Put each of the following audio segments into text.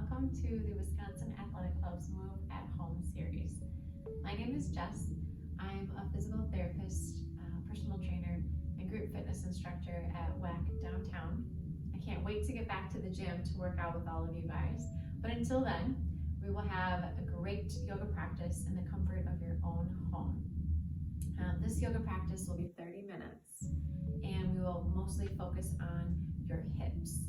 welcome to the Wisconsin Athletic Club's Move at Home series. My name is Jess. I'm a physical therapist, personal trainer, and group fitness instructor at WAC downtown. I can't wait to get back to the gym to work out with all of you guys, but until then, we will have a great yoga practice in the comfort of your own home. This yoga practice will be 30 minutes, and we will mostly focus on your hips.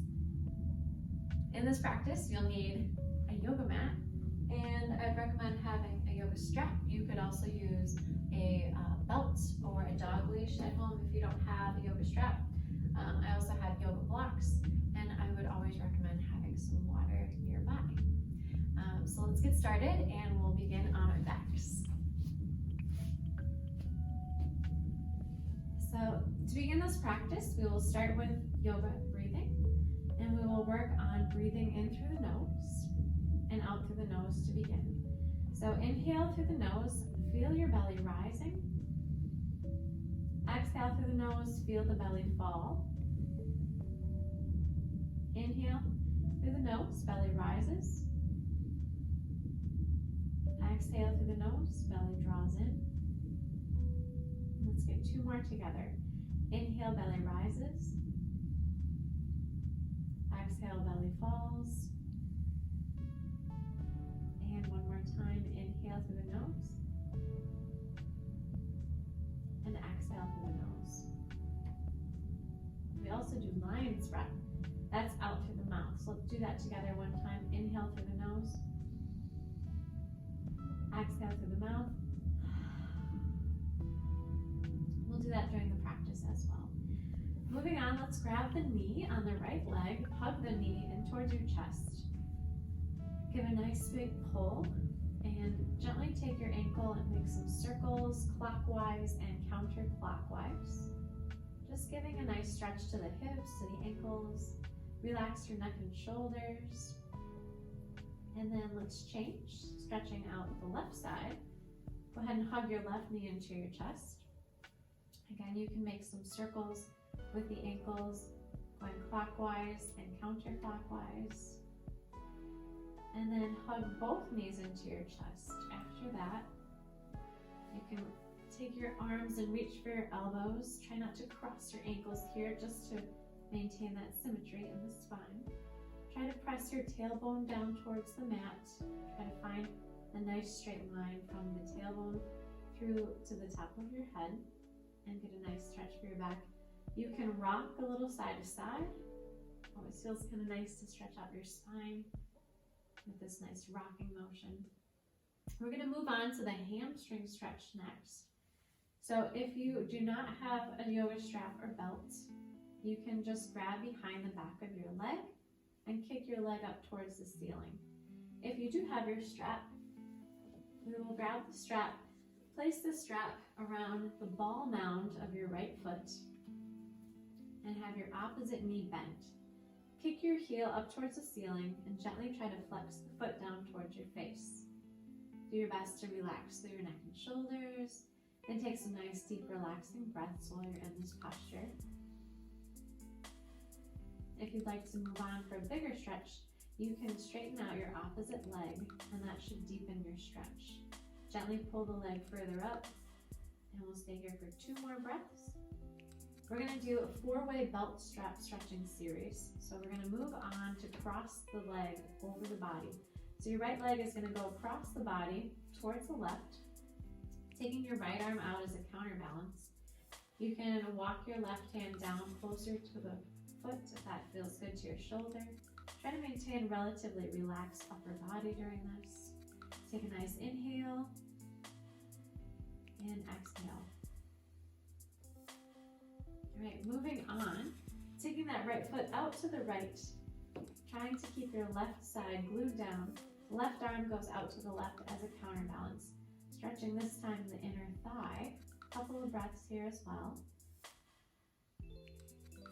In this practice, you'll need a yoga mat, and I'd recommend having a yoga strap. You could also use a belt or a dog leash at home if you don't have a yoga strap. I also have yoga blocks, and I would always recommend having some water nearby. So let's get started, and we'll begin on our backs. So to begin this practice, we will start with yoga breathing. And we will work on breathing in through the nose and out through the nose to begin. So inhale through the nose, feel your belly rising. Exhale through the nose, feel the belly fall. Inhale through the nose, belly rises. Exhale through the nose, belly draws in. Let's get two more together. Inhale, belly rises. Exhale, belly falls. And one more time, inhale through the nose. And exhale through the nose. We also do lion's breath. That's out through the mouth. So let's do that together one time. Inhale through the nose. Exhale through the mouth. We'll do that during the practice as well. Moving on, let's grab the knee on the right leg, hug the knee in towards your chest. Give a nice big pull and gently take your ankle and make some circles clockwise and counterclockwise. Just giving a nice stretch to the hips, to the ankles. Relax your neck and shoulders. And then let's change, stretching out the left side. Go ahead and hug your left knee into your chest. Again, you can make some circles with the ankles going clockwise and counterclockwise. And then hug both knees into your chest. After that, you can take your arms and reach for your elbows. Try not to cross your ankles here, just to maintain that symmetry in the spine. Try to press your tailbone down towards the mat. Try to find a nice straight line from the tailbone through to the top of your head, and get a nice stretch for your back. You can rock a little side to side. Always feels kind of nice to stretch out your spine with this nice rocking motion. We're going to move on to the hamstring stretch next. So if you do not have a yoga strap or belt, you can just grab behind the back of your leg and kick your leg up towards the ceiling. If you do have your strap, we will grab the strap, place the strap around the ball mound of your right foot, and have your opposite knee bent. Kick your heel up towards the ceiling and gently try to flex the foot down towards your face. Do your best to relax through your neck and shoulders, and take some nice deep relaxing breaths while you're in this posture. If you'd like to move on for a bigger stretch, you can straighten out your opposite leg, and that should deepen your stretch. Gently pull the leg further up, and we'll stay here for two more breaths. We're going to do a 4-way belt strap stretching series. So we're going to move on to cross the leg over the body. So your right leg is going to go across the body towards the left, taking your right arm out as a counterbalance. You can walk your left hand down closer to the foot if that feels good to your shoulder. Try to maintain relatively relaxed upper body during this. Take a nice inhale and exhale. All right, moving on, taking that right foot out to the right, trying to keep your left side glued down. Left arm goes out to the left as a counterbalance, stretching this time the inner thigh. A couple of breaths here as well.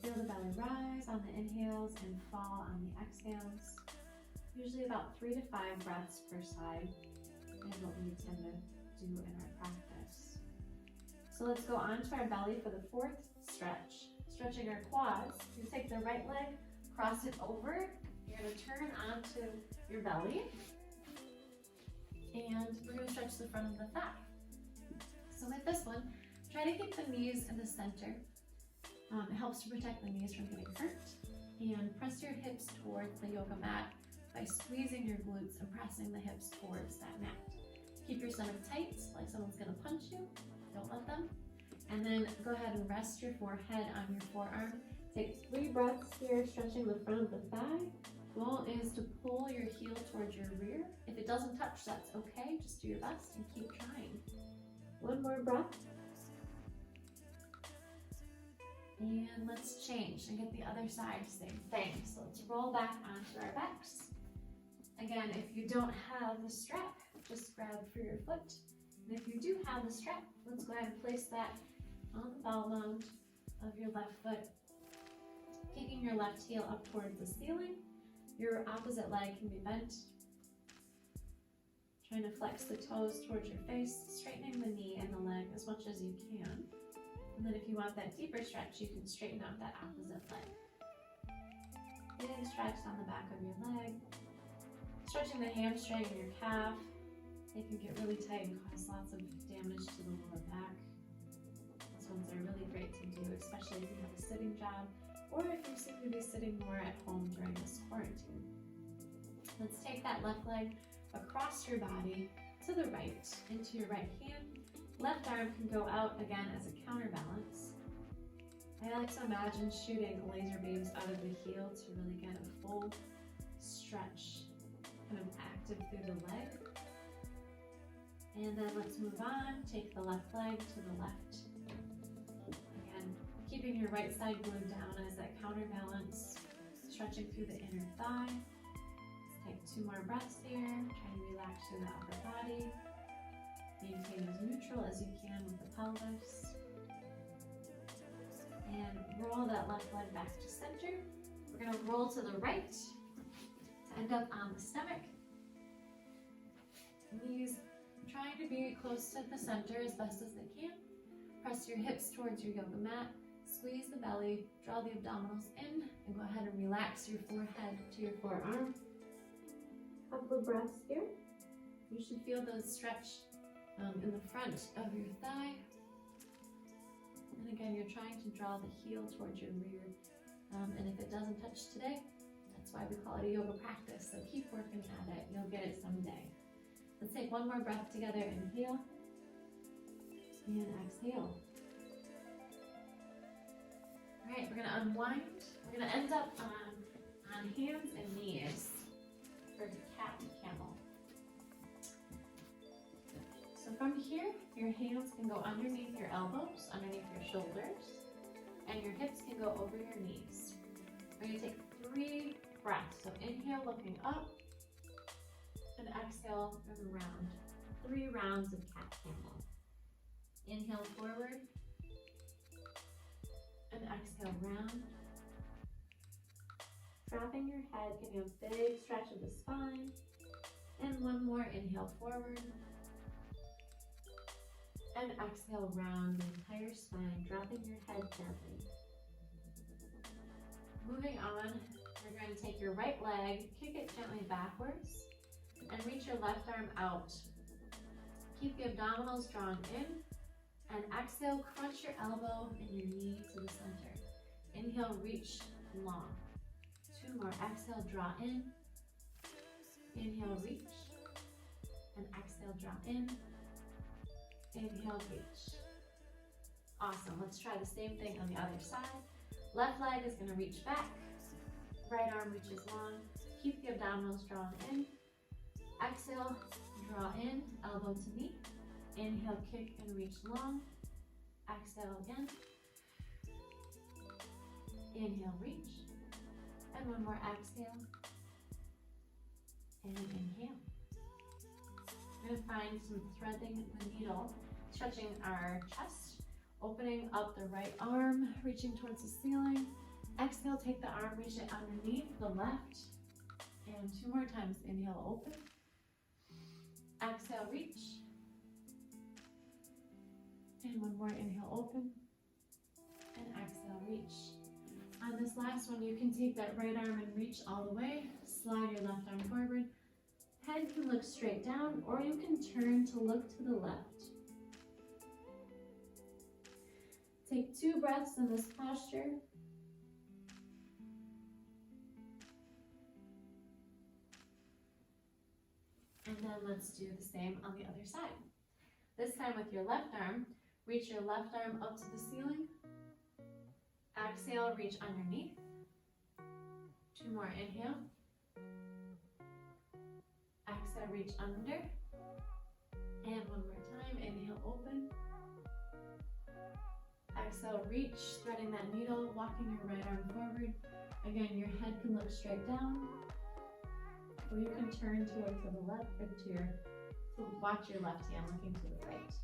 Feel the belly rise on the inhales and fall on the exhales. Usually about 3 to 5 breaths per side is what we tend to do in our practice. So let's go on to our belly for the 4th stretch. Stretching our quads, you take the right leg, cross it over, You're gonna turn onto your belly, and we're gonna stretch the front of the thigh. So with this one, try to keep the knees in the center. It helps to protect the knees from getting hurt. And press your hips towards the yoga mat by squeezing your glutes and pressing the hips towards that mat. Keep your stomach tight, like someone's gonna punch you. Don't let them. And then go ahead and rest your forehead on your forearm. Take 3 breaths here, stretching the front of the thigh. Goal is to pull your heel towards your rear. If it doesn't touch, that's okay. Just do your best and keep trying. 1 more breath. And let's change and get the other side, same thing. So let's roll back onto our backs. Again, if you don't have the strap, just grab for your foot. And if you do have the strap, let's go ahead and place that on the ball mound of your left foot. Kicking your left heel up towards the ceiling. Your opposite leg can be bent. Trying to flex the toes towards your face, straightening the knee and the leg as much as you can. And then if you want that deeper stretch, you can straighten out that opposite leg. Big stretch on the back of your leg. Stretching the hamstring and your calf. They can get really tight and cause lots of damage to the lower back. These ones are really great to do, especially if you have a sitting job or if you seem to be sitting more at home during this quarantine. Let's take that left leg across your body to the right, into your right hand. Left arm can go out again as a counterbalance. I like to imagine shooting laser beams out of the heel to really get a full stretch, kind of active through the leg. And then let's move on. Take the left leg to the left. Again, keeping your right side glued down as that counterbalance, stretching through the inner thigh. Let's take 2 more breaths here. Try to relax through the upper body. Maintain as neutral as you can with the pelvis. And roll that left leg back to center. We're gonna roll to the right to end up on the stomach. Knees trying to be close to the center as best as they can. Press your hips towards your yoga mat. Squeeze the belly, draw the abdominals in, and go ahead and relax your forehead to your forearm. Couple of breaths here. You should feel the stretch in the front of your thigh. And again, you're trying to draw the heel towards your rear. And if it doesn't touch today, that's why we call it a yoga practice. So keep working at it. You'll get it someday. Let's take 1 more breath together. Inhale and exhale. All right, we're gonna unwind. We're gonna end up on hands and knees for cat and camel. So from here, your hands can go underneath your elbows, underneath your shoulders, and your hips can go over your knees. We're gonna take 3 breaths. So inhale, looking up, and exhale, and round. 3 rounds of cat camel. Inhale forward, and exhale round. Dropping your head, giving a big stretch of the spine. And 1 more, inhale forward. And exhale round the entire spine, dropping your head gently. Moving on, we're going to take your right leg, kick it gently backwards, and reach your left arm out. Keep the abdominals drawn in, and exhale, crunch your elbow and your knee to the center. Inhale, reach long. 2 more, exhale, draw in. Inhale, reach, and exhale, draw in. Inhale, reach. Awesome, let's try the same thing on the other side. Left leg is gonna reach back. Right arm reaches long. Keep the abdominals drawn in. Exhale, draw in, elbow to knee. Inhale, kick and reach long. Exhale again. Inhale, reach. And 1 more exhale. And inhale. We're going to find some threading the needle, stretching our chest, opening up the right arm, reaching towards the ceiling. Exhale, take the arm, reach it underneath the left. And 2 more times. Inhale, open. Exhale, reach. And 1 more, inhale, open. And exhale, reach. On this last one, you can take that right arm and reach all the way, slide your left arm forward. Head can look straight down, or you can turn to look to the left. Take 2 breaths in this posture. And then let's do the same on the other side. This time with your left arm, reach your left arm up to the ceiling. Exhale, reach underneath. 2 more, inhale. Exhale, reach under. And 1 more time, inhale, open. Exhale, reach, threading that needle, walking your right arm forward. Again, your head can look straight down, or you can turn to look to the left, or to watch your left hand looking to the right.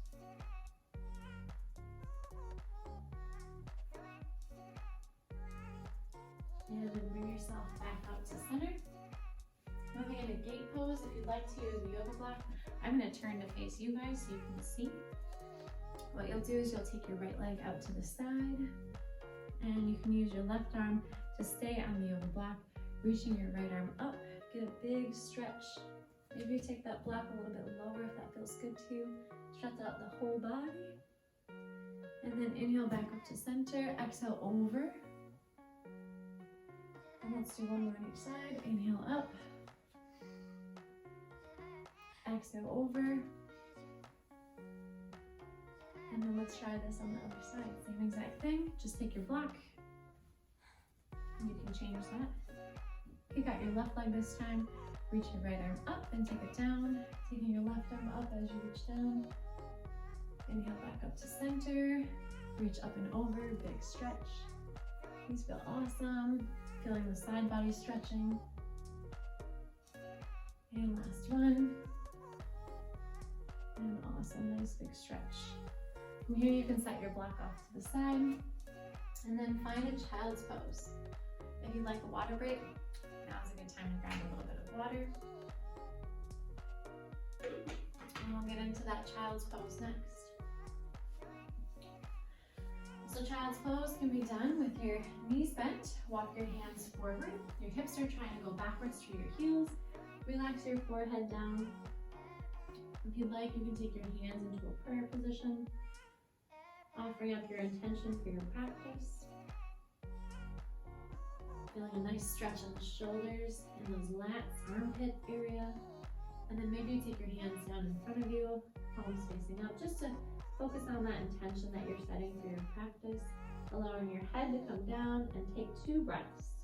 And then bring yourself back out to center. Moving into gate pose, if you'd like to use a yoga block, I'm going to turn to face you guys so you can see. What you'll do is you'll take your right leg out to the side, and you can use your left arm to stay on the yoga block, reaching your right arm up. Get a big stretch. Maybe you take that block a little bit lower if that feels good to you. Stretch out the whole body. And then inhale back up to center. Exhale over. And let's do 1 more on each side. Inhale up. Exhale over. And then let's try this on the other side. Same exact thing. Just take your block. And you can change that. Kick out your left leg this time. Reach your right arm up and take it down. Taking your left arm up as you reach down. Inhale back up to center. Reach up and over, big stretch. These feel awesome. Feeling the side body stretching. And last one. And awesome, nice big stretch. From here you can set your block off to the side. And then find a child's pose. If you'd like a water break, now's a good time to grab a little bit of water. And we'll get into that child's pose next. So child's pose can be done with your knees bent. Walk your hands forward. Your hips are trying to go backwards to your heels. Relax your forehead down. If you'd like, you can take your hands into a prayer position, offering up your intention for your practice. Feeling a nice stretch in the shoulders and those lats, armpit area. And then maybe you take your hands down in front of you, palms facing up, just to focus on that intention that you're setting for your practice, allowing your head to come down and take 2 breaths.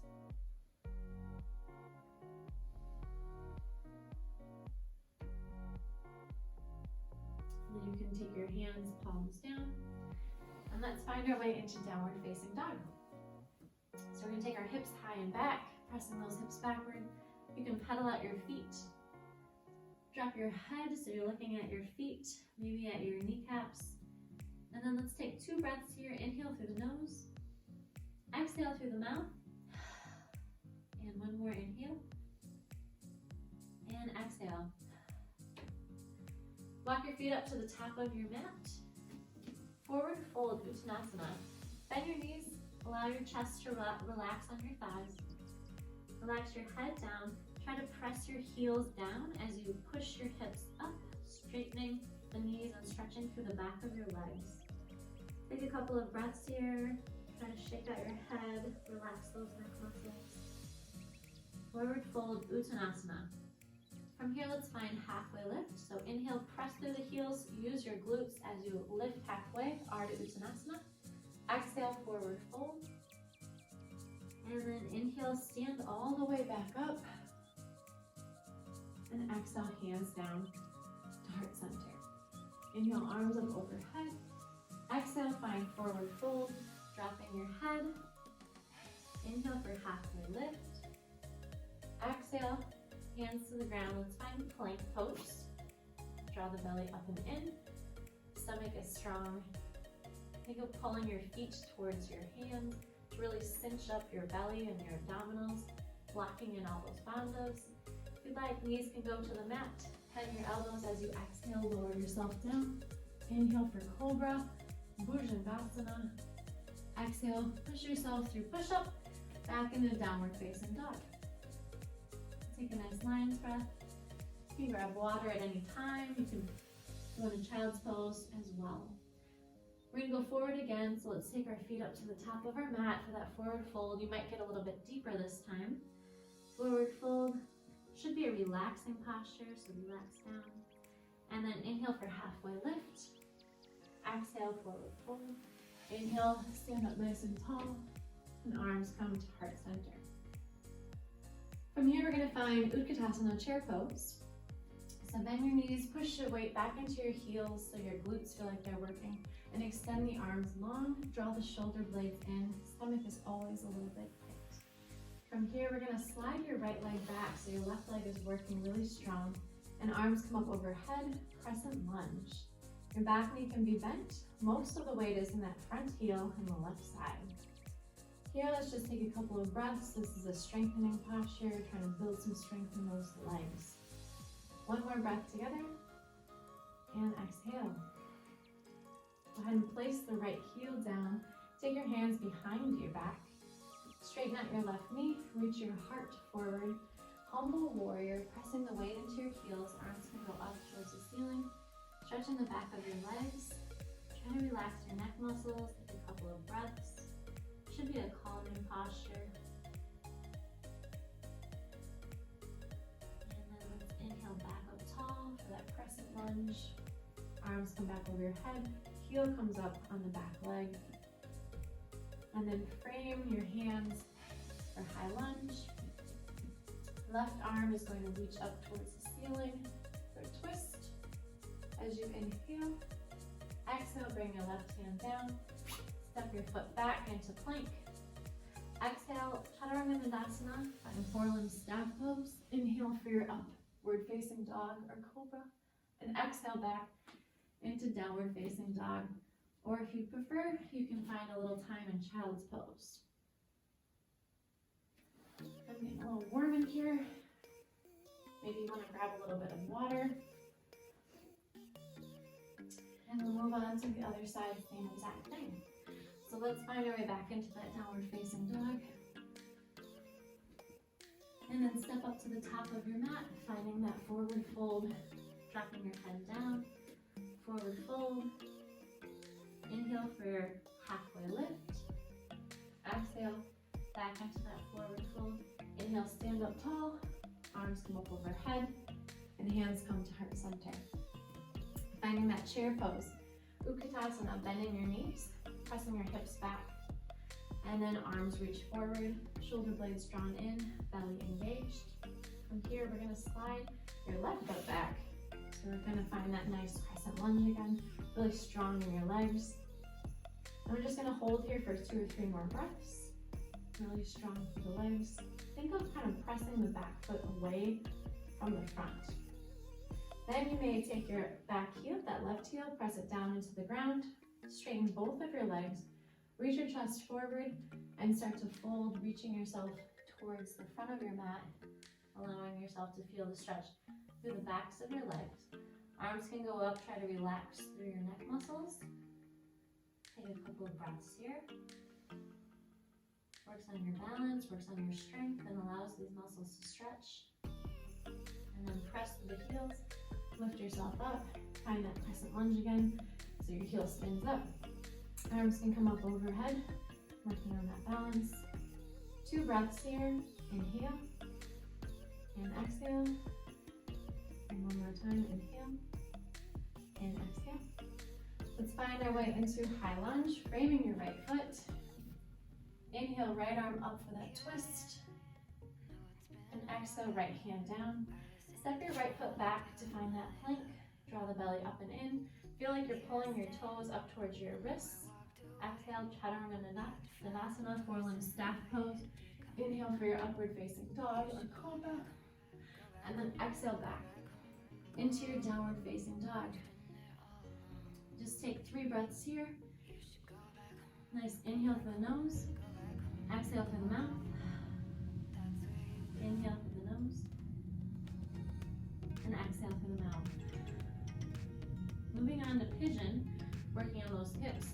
And then you can take your hands, palms down, and let's find our way into downward facing dog. So we're going to take our hips high and back, pressing those hips backward. You can pedal out your feet. Drop your head so you're looking at your feet, maybe at your kneecaps. And then let's take 2 breaths here. Inhale through the nose. Exhale through the mouth. And 1 more inhale. And exhale. Walk your feet up to the top of your mat. Forward fold, Uttanasana. Bend your knees. Allow your chest to relax on your thighs. Relax your head down. Try to press your heels down as you push your hips up, straightening the knees and stretching through the back of your legs. Take a couple of breaths here. Try to shake out your head, relax those neck muscles. Forward fold, Uttanasana. From here, let's find halfway lift. So inhale, press through the heels, use your glutes as you lift halfway, Ardha Uttanasana. Exhale, forward fold. And then inhale, stand all the way back up. And exhale, hands down to heart center. Inhale, arms up overhead. Exhale, find forward fold, dropping your head. Inhale for halfway lift. Exhale, hands to the ground. Let's find plank pose. Draw the belly up and in. Stomach is strong. Think of pulling your feet towards your hands to really cinch up your belly and your abdominals, blocking in all those bandhas. If you'd like, knees can go to the mat. Bend your elbows as you exhale, lower yourself down. Inhale for Cobra, Bhujangasana. Exhale, push yourself through push-up Back into downward facing dog. Take a nice lion's breath. You can grab water at any time. You can go into child's pose as well. We're gonna go forward again, so let's take our feet up to the top of our mat for that forward fold. You might get a little bit deeper this time. Forward fold should be a relaxing posture, so relax down. And then inhale for halfway lift. Exhale, forward fold. Inhale, stand up nice and tall, and arms come to heart center. From here, we're gonna find Utkatasana chair pose. So bend your knees, push your weight back into your heels so your glutes feel like they're working, and extend the arms long, draw the shoulder blades in. Stomach is always a little bit tight. From here, we're gonna slide your right leg back so your left leg is working really strong, and arms come up overhead, crescent lunge. Your back knee can be bent. Most of the weight is in that front heel and the left side. Here, let's just take a couple of breaths. This is a strengthening posture, trying to build some strength in those legs. One more breath together, and exhale. Go ahead and place the right heel down. Take your hands behind your back. Straighten out your left knee, reach your heart forward. Humble warrior, pressing the weight into your heels. Arms can go up towards the ceiling. Stretching the back of your legs. Try to relax your neck muscles. Take a couple of breaths. Should be a calming posture. Inhale back up tall for that crescent lunge. Arms come back over your head. Heel comes up on the back leg. And then frame your hands for high lunge. Left arm is going to reach up towards the ceiling for a twist. As you inhale, exhale, bring your left hand down. Step your foot back into plank. Exhale, Chaturanga, find forelimb staff pose. Inhale for your upward facing dog or cobra, and exhale back into downward facing dog. Or if you prefer, you can find a little time in child's pose. I'm getting a little warm in here. Maybe you want to grab a little bit of water. And we'll move on to the other side, same exact thing. So let's find our way back into that downward facing dog. And then step up to the top of your mat, finding that forward fold, dropping your head down. Forward fold. Inhale for your halfway lift. Exhale, back into that forward fold. Inhale, stand up tall. Arms come up overhead, and hands come to heart center. Finding that chair pose. Utkatasana, bending your knees, pressing your hips back, and then arms reach forward, shoulder blades drawn in, belly engaged. From here, we're gonna slide your left foot back. So we're gonna find that nice crescent lunge again, really strong in your legs. And we're just gonna hold here for 2 or 3 more breaths. Really strong for the legs. Think of kind of pressing the back foot away from the front. Then you may take your back heel, that left heel, press it down into the ground, straighten both of your legs, reach your chest forward, and start to fold, reaching yourself towards the front of your mat, allowing yourself to feel the stretch through the backs of your legs. Arms can go up, try to relax through your neck muscles. Take a couple of breaths here. Works on your balance, works on your strength, and allows these muscles to stretch. And then press through the heels, lift yourself up, find that crescent lunge again, so your heel spins up. Arms can come up overhead, working on that balance. 2 breaths here, inhale, and exhale. And one more time, inhale, and exhale. Let's find our way into high lunge, framing your right foot. Inhale, right arm up for that twist. And exhale, right hand down. Step your right foot back to find that plank. Draw the belly up and in. Feel like you're pulling your toes up towards your wrists. Exhale, Chaturanga, forelimb staff pose. Inhale for your upward facing dog or cobra. And then exhale back into your downward facing dog. Just take 3 breaths here. Nice inhale through the nose. Exhale through the mouth. Inhale through the nose. And exhale through the mouth. Moving on to pigeon, working on those hips.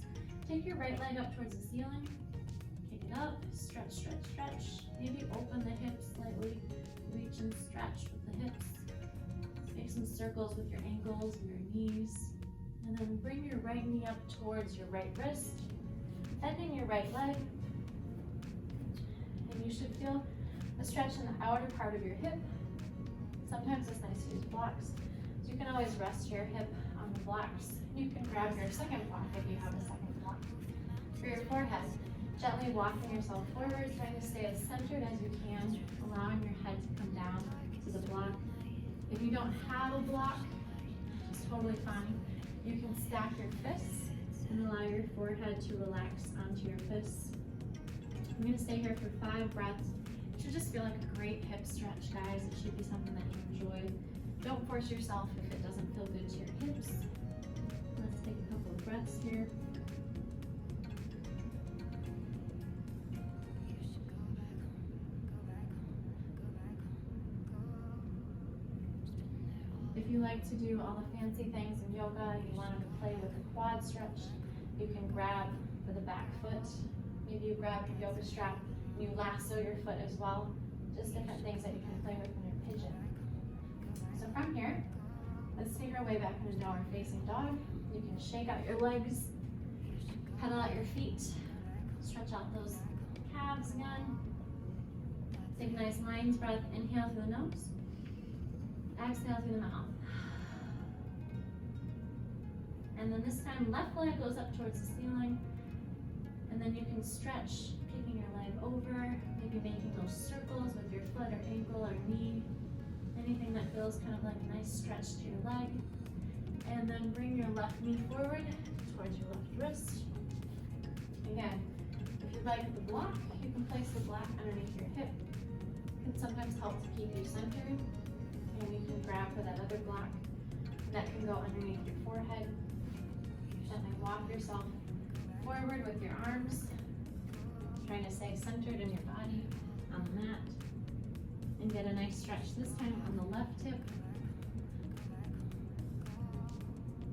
Take your right leg up towards the ceiling. Kick it up, stretch, stretch, stretch. Maybe open the hips slightly, reach and stretch with the hips. Make some circles with your ankles and your knees. And then bring your right knee up towards your right wrist, bending your right leg. And you should feel a stretch in the outer part of your hip. Sometimes it's nice to use blocks. So you can always rest your hip on the blocks. You can grab your second block if you have a second block. For your forehead, gently walking yourself forward, trying to stay as centered as you can, allowing your head to come down to the block. If you don't have a block, it's totally fine. You can stack your fists and allow your forehead to relax onto your fists. I'm going to stay here for 5 breaths. It should just feel like a great hip stretch, guys. It should be something that you enjoy. Don't force yourself if it doesn't feel good to your hips. Let's take a couple of breaths here. If you like to do all the fancy things in yoga, you want to play with the quad stretch, you can grab for the back foot. Maybe you grab your yoga strap and you lasso your foot as well. Just different things that you can play with in your pigeon. So from here, let's take our way back into downward facing dog. You can shake out your legs, pedal out your feet, stretch out those calves again. Take a nice lion's breath, inhale through the nose, exhale through the mouth. And then this time, left leg goes up towards the ceiling, and then you can stretch, kicking your leg over, maybe making those circles with your foot or ankle or knee, anything that feels kind of like a nice stretch to your leg. And then bring your left knee forward towards your left wrist. Again, if you'd like the block, you can place the block underneath your hip. It can sometimes help to keep you centered. And you can grab for that other block that can go underneath your forehead. Gently walk yourself forward with your arms, trying to stay centered in your body on the mat. And get a nice stretch this time on the left hip.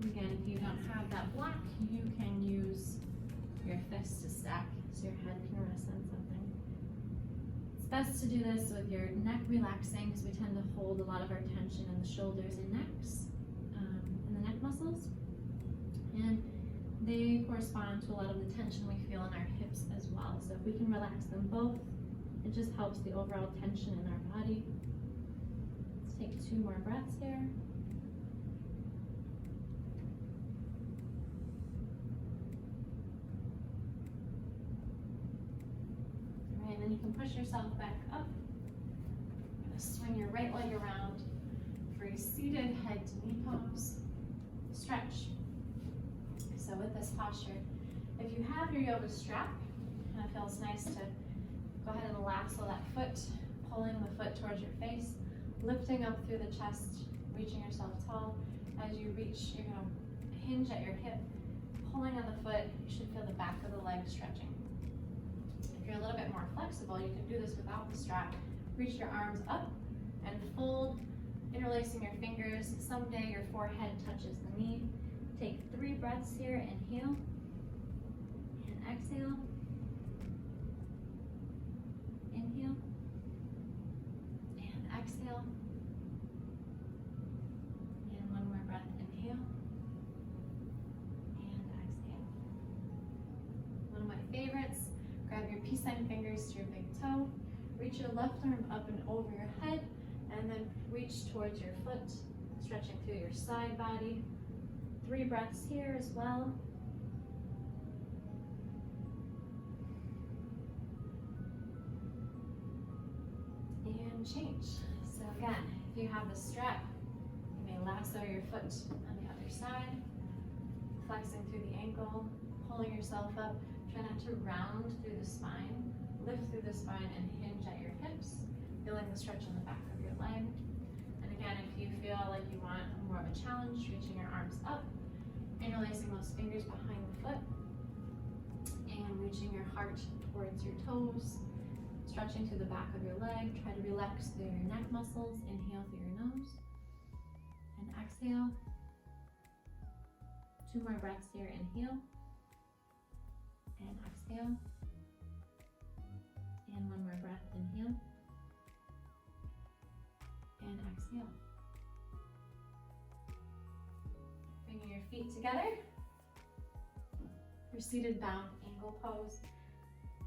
Again, if you don't have that block, you can use your fists to stack so your head can rest on something. It's best to do this with your neck relaxing because we tend to hold a lot of our tension in the shoulders and necks, and the neck muscles. And they correspond to a lot of the tension we feel in our hips as well. So if we can relax them both, it just helps the overall tension in our body. Let's take 2 more breaths here. All right, and then you can push yourself back up. You're gonna swing your right leg around for a seated head to knee pose. Stretch. So with this posture, if you have your yoga strap, kind of feels nice to go ahead and lasso that foot, pulling the foot towards your face, lifting up through the chest, reaching yourself tall. As you reach, you're going to hinge at your hip, pulling on the foot. You should feel the back of the leg stretching. If you're a little bit more flexible, you can do this without the strap. Reach your arms up and fold, interlacing your fingers. Someday your forehead touches the knee. Take 3 breaths here. Inhale and exhale. Inhale and exhale. And 1 more breath. Inhale and exhale. One of my favorites, grab your peace sign fingers to your big toe. Reach your left arm up and over your head, and then reach towards your foot, stretching through your side body. 3 breaths here as well. And change. So again, if you have the strap, you may lasso your foot on the other side, flexing through the ankle, pulling yourself up. Try not to round through the spine. Lift through the spine and hinge at your hips, feeling the stretch in the back of your leg. And again, if you feel like you want more of a challenge, reaching your arms up, interlacing those fingers behind the foot, and reaching your heart towards your toes, stretching through the back of your leg. Try to relax through your neck muscles. Inhale through your nose and exhale. 2 more breaths here. Inhale and exhale. And one more breath, inhale. And exhale. Bringing your feet together. Your seated bound angle pose.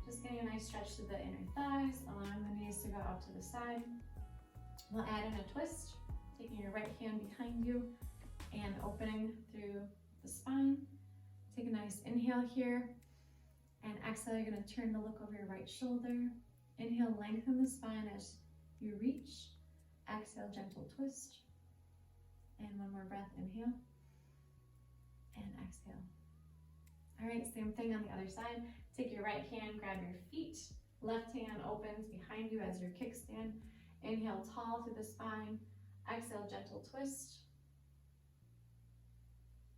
Just getting a nice stretch to the inner thighs, allowing the knees to go out to the side. We'll add in a twist, taking your right hand behind you and opening through the spine. Take a nice inhale here, and exhale, you're gonna turn to look over your right shoulder. Inhale, lengthen the spine as you reach. Exhale, gentle twist. And one more breath, inhale. And exhale. All right, same thing on the other side. Take your right hand, grab your feet. Left hand opens behind you as your kickstand. Inhale, tall through the spine. Exhale, gentle twist.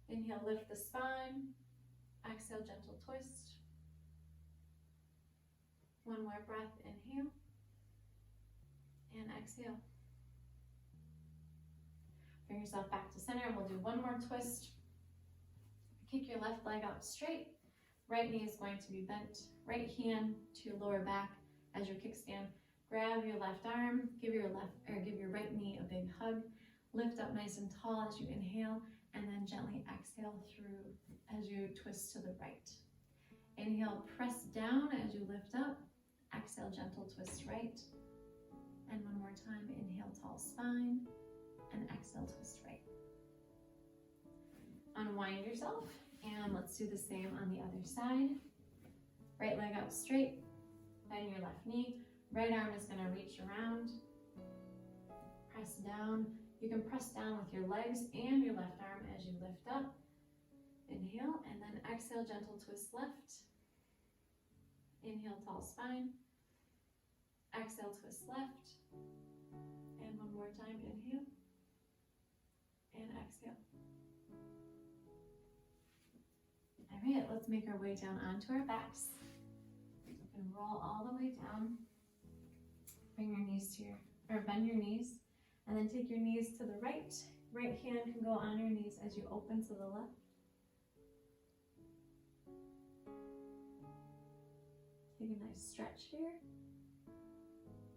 Inhale, lift the spine. Exhale, gentle twist. One more breath, inhale. And exhale. Bring yourself back to center, and we'll do one more twist. Kick your left leg out straight. Right knee is going to be bent. Right hand to lower back as your kickstand. Grab your left arm, give your right knee a big hug. Lift up nice and tall as you inhale, and then gently exhale through as you twist to the right. Inhale, press down as you lift up. Exhale, gentle twist right. And one more time, inhale, tall spine, and exhale, twist right. Unwind yourself, and let's do the same on the other side. Right leg out straight, bend your left knee. Right arm is gonna reach around. Press down. You can press down with your legs and your left arm as you lift up. Inhale, and then exhale, gentle twist left. Inhale, tall spine. Exhale, twist left. And one more time, inhale. And exhale. All right, let's make our way down onto our backs. You can roll all the way down. Bring your knees to bend your knees, and then take your knees to the right. Right hand can go on your knees as you open to the left. Take a nice stretch here.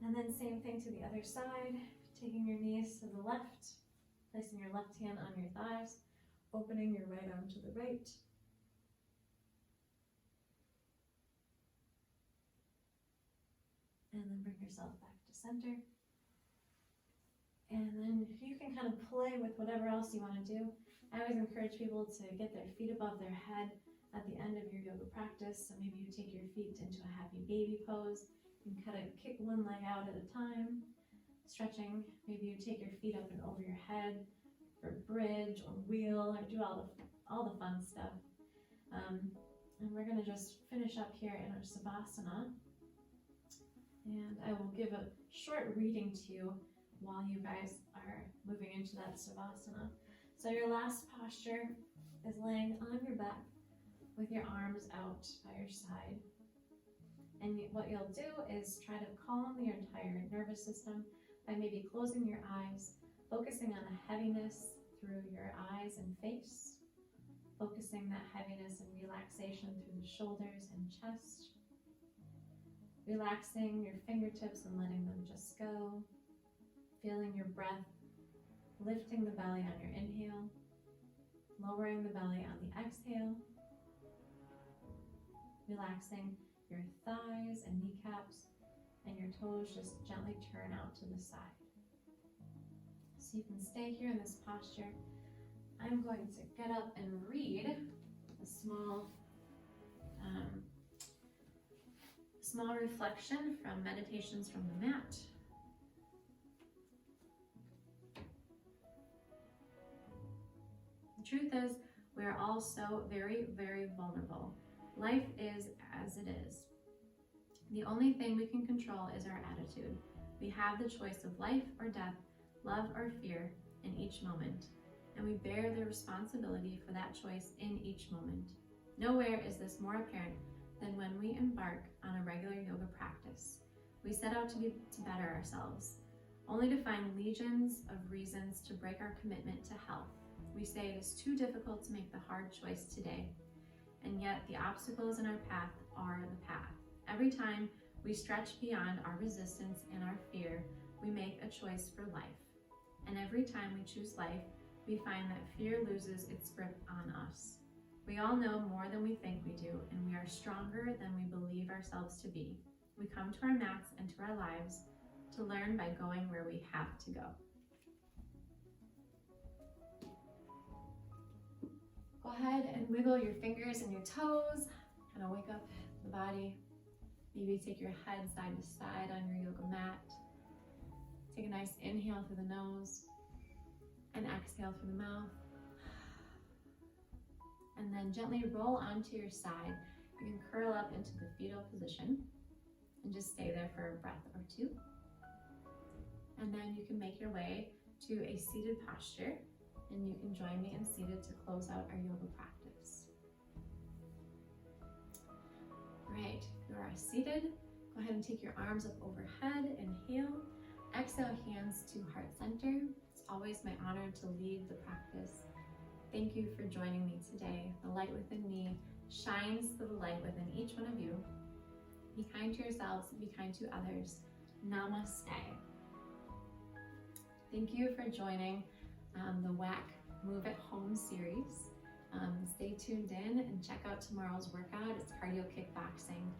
And then same thing to the other side, taking your knees to the left, placing your left hand on your thighs, opening your right arm to the right. And then bring yourself back to center. And then you can kind of play with whatever else you want to do. I always encourage people to get their feet above their head at the end of your yoga practice. So maybe you take your feet into a happy baby pose. You can kind of kick one leg out at a time, stretching. Maybe you take your feet up and over your head for bridge or wheel, or do all the fun stuff. And we're going to just finish up here in our Savasana. And I will give a short reading to you while you guys are moving into that Savasana. So your last posture is laying on your back with your arms out by your side. And what you'll do is try to calm your entire nervous system by maybe closing your eyes, focusing on the heaviness through your eyes and face, focusing that heaviness and relaxation through the shoulders and chest, relaxing your fingertips and letting them just go, feeling your breath, lifting the belly on your inhale, lowering the belly on the exhale, relaxing your thighs and kneecaps, and your toes just gently turn out to the side. So you can stay here in this posture. I'm going to get up and read a small reflection from Meditations from the Mat. The truth is, we are all so very, very vulnerable. Life is as it is. The only thing we can control is our attitude. We have the choice of life or death, love or fear in each moment, and we bear the responsibility for that choice in each moment. Nowhere is this more apparent than when we embark on a regular yoga practice. We set out to better ourselves, only to find legions of reasons to break our commitment to health. We say it is too difficult to make the hard choice today, and yet the obstacles in our path are the path. Every time We stretch beyond our resistance and our fear. We make a choice for life. And every time we choose life, we find that fear loses its grip on us. We all know more than we think we do, and we are stronger than we believe ourselves to be. We come to our mats and to our lives to learn by going where we have to go. Go ahead and wiggle your fingers and your toes. Kind of wake up the body. Maybe take your head side to side on your yoga mat. Take a nice inhale through the nose and exhale through the mouth. And then gently roll onto your side. You can curl up into the fetal position and just stay there for a breath or two. And then you can make your way to a seated posture, and you can join me in seated to close out our yoga practice. Great, you are seated. Go ahead and take your arms up overhead, inhale. Exhale, hands to heart center. It's always my honor to lead the practice. Thank you for joining me today. The light within me shines the light within each one of you. Be kind to yourselves, be kind to others. Namaste. Thank you for joining the WAC Move at Home series. Stay tuned in and check out tomorrow's workout. It's cardio kickboxing.